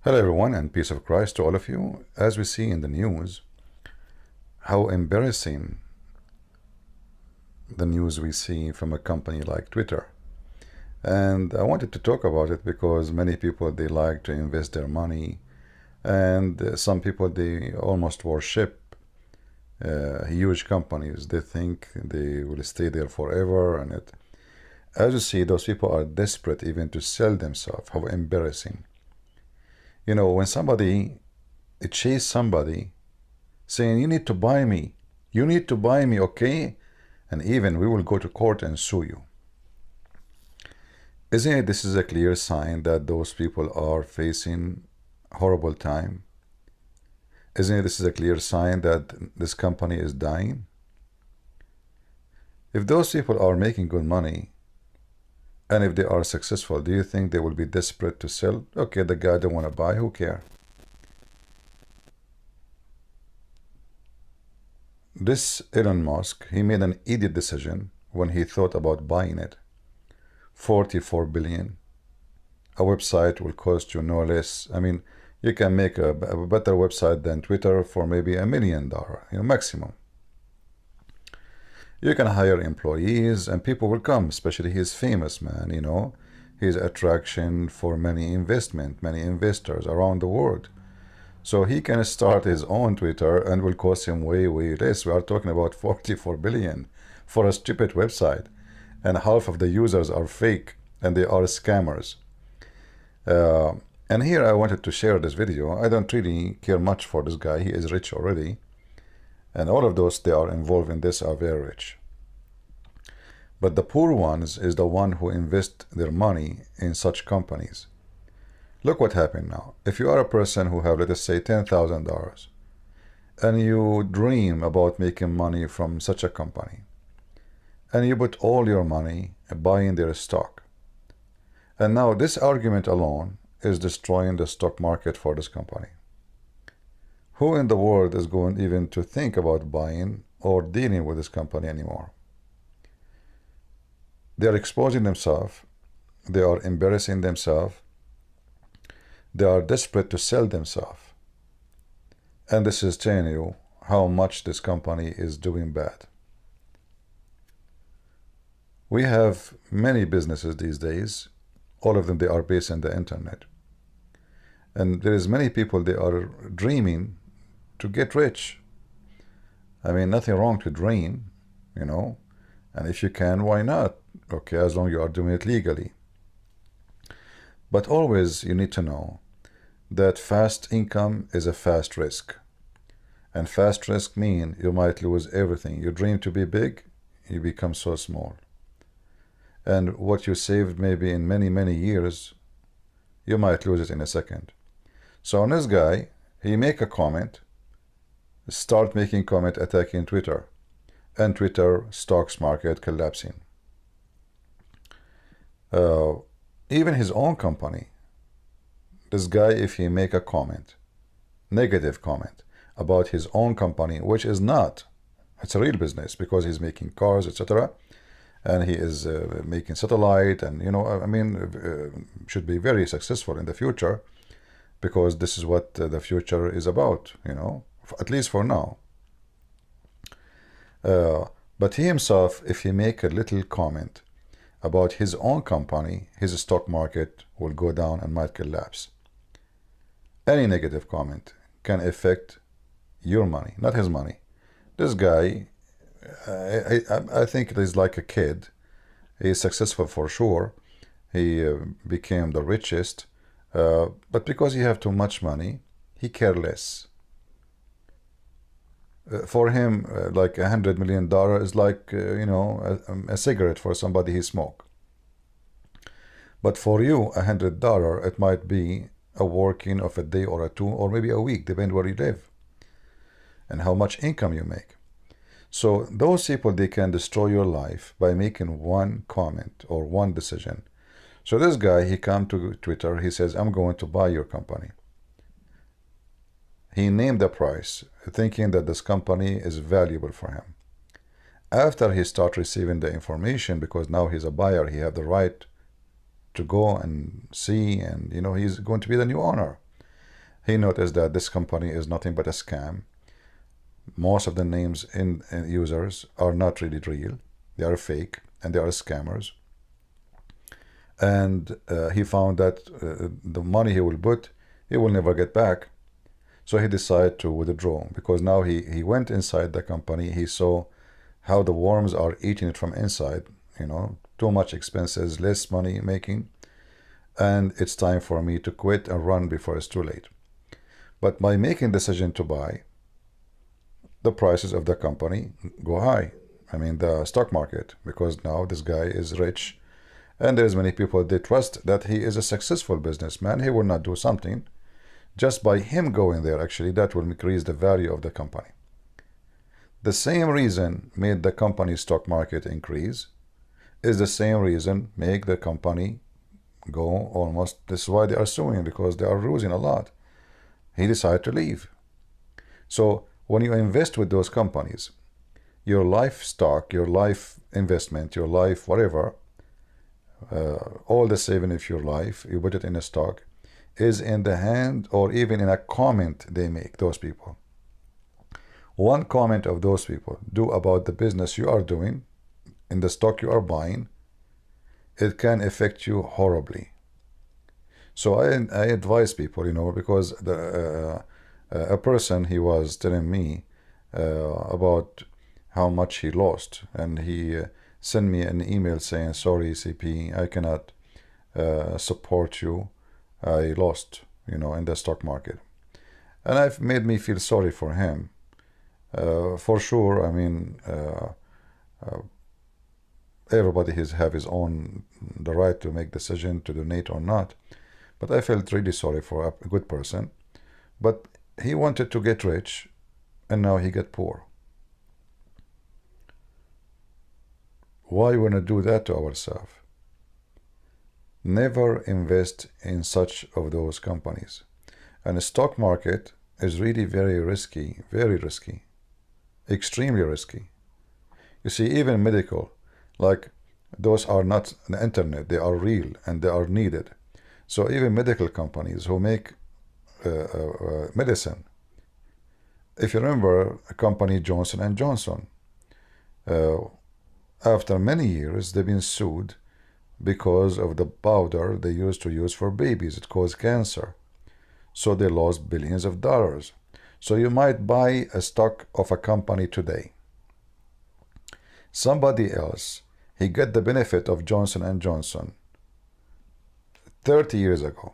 Hello everyone, and peace of Christ to all of you. As we see in the news, how embarrassing the news we see from a company like Twitter. And I wanted to talk about it because many people, they like to invest their money, and some people, they almost worship huge companies. They think they will stay there forever, and as you see, those people are desperate even to sell themselves. How embarrassing. You know, when somebody chase somebody saying, you need to buy me, okay? And even we will go to court and sue you. Isn't it this is a clear sign that those people are facing horrible time? Isn't it this is a clear sign that this company is dying? If those people are making good money, and if they are successful, do you think they will be desperate to sell? Okay, the guy don't want to buy, who cares? This Elon Musk, he made an idiot decision when he thought about buying it. 44 billion. A website will cost you no less. I mean, you can make a better website than Twitter for maybe $1 million, maximum. You can hire employees and people will come, especially he's famous, man, He's attraction for many investors around the world. So he can start his own Twitter and will cost him way, way less. We are talking about 44 billion for a stupid website. And half of the users are fake and they are scammers. And here I wanted to share this video. I don't really care much for this guy. He is rich already. And all of those they are involved in this are very rich. But the poor ones is the one who invest their money in such companies. Look what happened now. If you are a person who have, let us say, $10,000 and you dream about making money from such a company, and you put all your money buying their stock, and now this argument alone is destroying the stock market for this company. Who in the world is going even to think about buying or dealing with this company anymore? They are exposing themselves. They are embarrassing themselves. They are desperate to sell themselves. And this is telling you how much this company is doing bad. We have many businesses these days. All of them, they are based on the internet. And there is many people, they are dreaming to get rich. I mean, nothing wrong to dream, and if you can, why not? Okay, as long as you are doing it legally. But always you need to know that fast income is a fast risk. And fast risk means you might lose everything. You dream to be big, you become so small. And what you saved maybe in many, many years, you might lose it in a second. So on this guy, he make a comment, start making comment attacking Twitter, and Twitter stocks market collapsing. Even his own company, this guy, if he make a comment, negative comment about his own company, which is not, it's a real business because he's making cars, etc., and he is making satellite, and should be very successful in the future, because this is what the future is about, at least for now. But he himself, if he make a little comment about his own company, his stock market will go down and might collapse. Any negative comment can affect your money, not his money. This guy, I think he's like a kid. He's successful for sure. He became the richest, but because he have too much money, he care less. For him, like $100 million is like, a cigarette for somebody he smoke. But for you, $100, it might be a working of a day or a two, or maybe a week, depending where you live and how much income you make. So those people, they can destroy your life by making one comment or one decision. So this guy, he come to Twitter, he says, I'm going to buy your company. He named the price, thinking that this company is valuable for him. After he start receiving the information, because now he's a buyer, he have the right to go and see, and he's going to be the new owner. he noticed that this company is nothing but a scam. Most of the names in users are not really real. They are fake and they are scammers. And he found that the money he will put, he will never get back. So he decided to withdraw, because now he went inside the company. He saw how the worms are eating it from inside, you know, too much expenses, less money making, and it's time for me to quit and run before it's too late. But by making decision to buy, the prices of the company go high. I mean, the stock market, because now this guy is rich, and there's many people, they trust that he is a successful businessman. He will not do something. Just by him going there, actually, that will increase the value of the company. The same reason made the company's stock market increase is the same reason make the company go almost. This is why they are suing, because they are losing a lot. He decided to leave. So when you invest with those companies, your life stock, your life investment, your life whatever, all the saving of your life, you put it in a stock, is in the hand or even in a comment they make, those people. One comment of those people do about the business you are doing, in the stock you are buying, it can affect you horribly. So I advise people, you know, because a person, he was telling me about how much he lost, and he sent me an email saying, sorry CP, I cannot support you. I lost, you know, in the stock market. And it made me feel sorry for him. For sure, I mean, everybody have his own, the right to make decision to donate or not. But I felt really sorry for a good person. But he wanted to get rich, and now he get poor. Why we want to do that to ourselves? Never invest in such of those companies. And the stock market is really very risky, extremely risky. You see, even medical, like those are not the internet, they are real and they are needed. So even medical companies who make medicine, if you remember a company Johnson & Johnson, after many years they've been sued because of the powder they used to use for babies. It caused cancer. So they lost billions of dollars. So you might buy a stock of a company today. Somebody else, he got the benefit of Johnson & Johnson 30 years ago.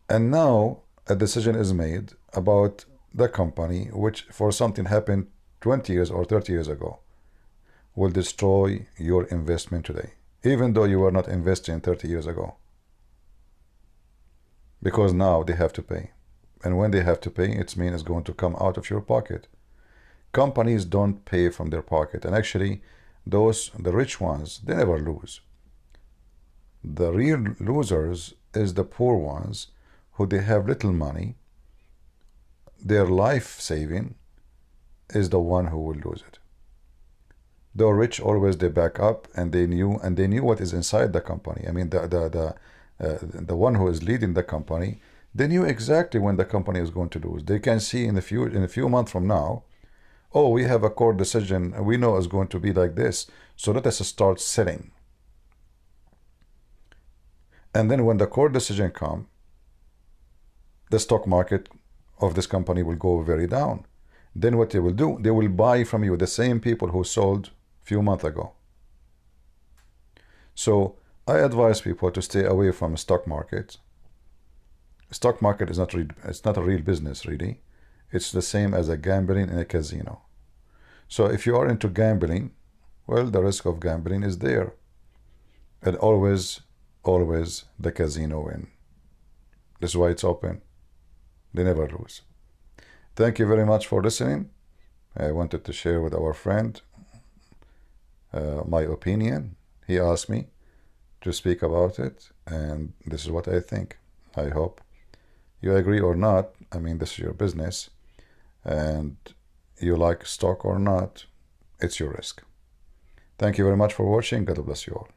And now a decision is made about the company, which for something happened 20 years or 30 years ago, will destroy your investment today, even though you were not investing 30 years ago. Because now they have to pay. And when they have to pay, it means it's going to come out of your pocket. Companies don't pay from their pocket. And actually, the rich ones, they never lose. The real losers is the poor ones, who they have little money. Their life saving is the one who will lose it. The rich always, they back up, and they knew what is inside the company. I mean, the one who is leading the company, they knew exactly when the company is going to lose. They can see in a few months from now, oh, we have a court decision, and we know it's going to be like this, so let us start selling. And then when the court decision comes, the stock market of this company will go very down. Then what they will do, they will buy from you, the same people who sold few months ago. So I advise people to stay away from the stock market. Stock market is not it's not a real business, really. It's the same as a gambling in a casino. So if you are into gambling, well, the risk of gambling is there. And always the casino win. That's why it's open. They never lose. Thank you very much for listening. I wanted to share with our friend my opinion. He asked me to speak about it, and this is what I think. I hope you agree or not. I mean, this is your business, and you like stock or not, it's your risk. Thank you very much for watching. God bless you all.